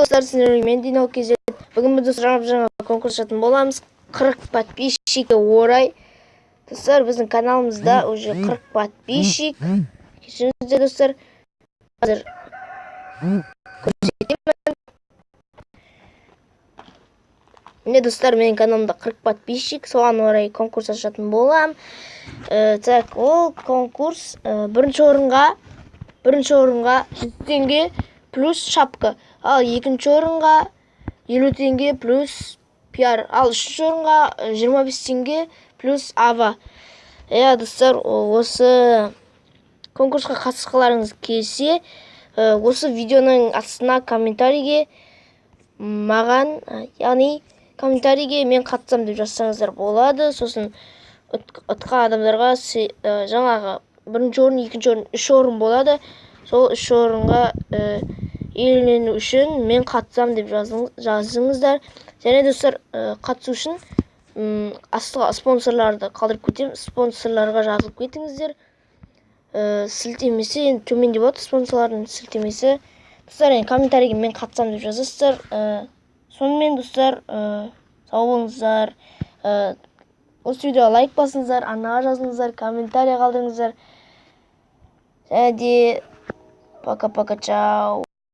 достар, сіздермен мен Дино KZ. Бүгін біз жаңа конкурс ашатын боламыз. 40 подписчикке орай. Достар, біздің каналымызда уже 40 подписчик. Кешіріңіздер, достар. Қазір көрсетемін. Міне, достар, менің каналымда 40 подписчик. Соған орай конкурс ашатын болам. Так, ол конкурс бірінші орынға 100 теңге плюс шапка. Ал екінші орынға 50 теңге плюс пиар. Ал үшінші орынға 25 теңге плюс ава. Достар, осы конкурсқа қатысқыларыңыз келсе, осы видеоның астына комментарийге маған, яғни комментарийге мен қатысам деп жазсаңыздар болады. Сосын ұтқан адамдарға жаңағы бірінші орын, екінші орын, үш орын болады. Сол үш орынға иелену үшін мен қатысам деп жазыңыздар. Және достар, қатысу үшін астыға спонсорларды қалдырып кетемін. Спонсорларға жазылып кетіңіздер. Сілтемесі енді төменде болады, спонсорлардың сілтемесі. Достар, комментарийге мен қатысам деп жазасыздар. Сонымен достар, сау болыңыздар. Осы видеоға лайк басыңыздар, арнаға жазыңыздар, комментарий қалдырыңыздар. Және де пока-пока, чао.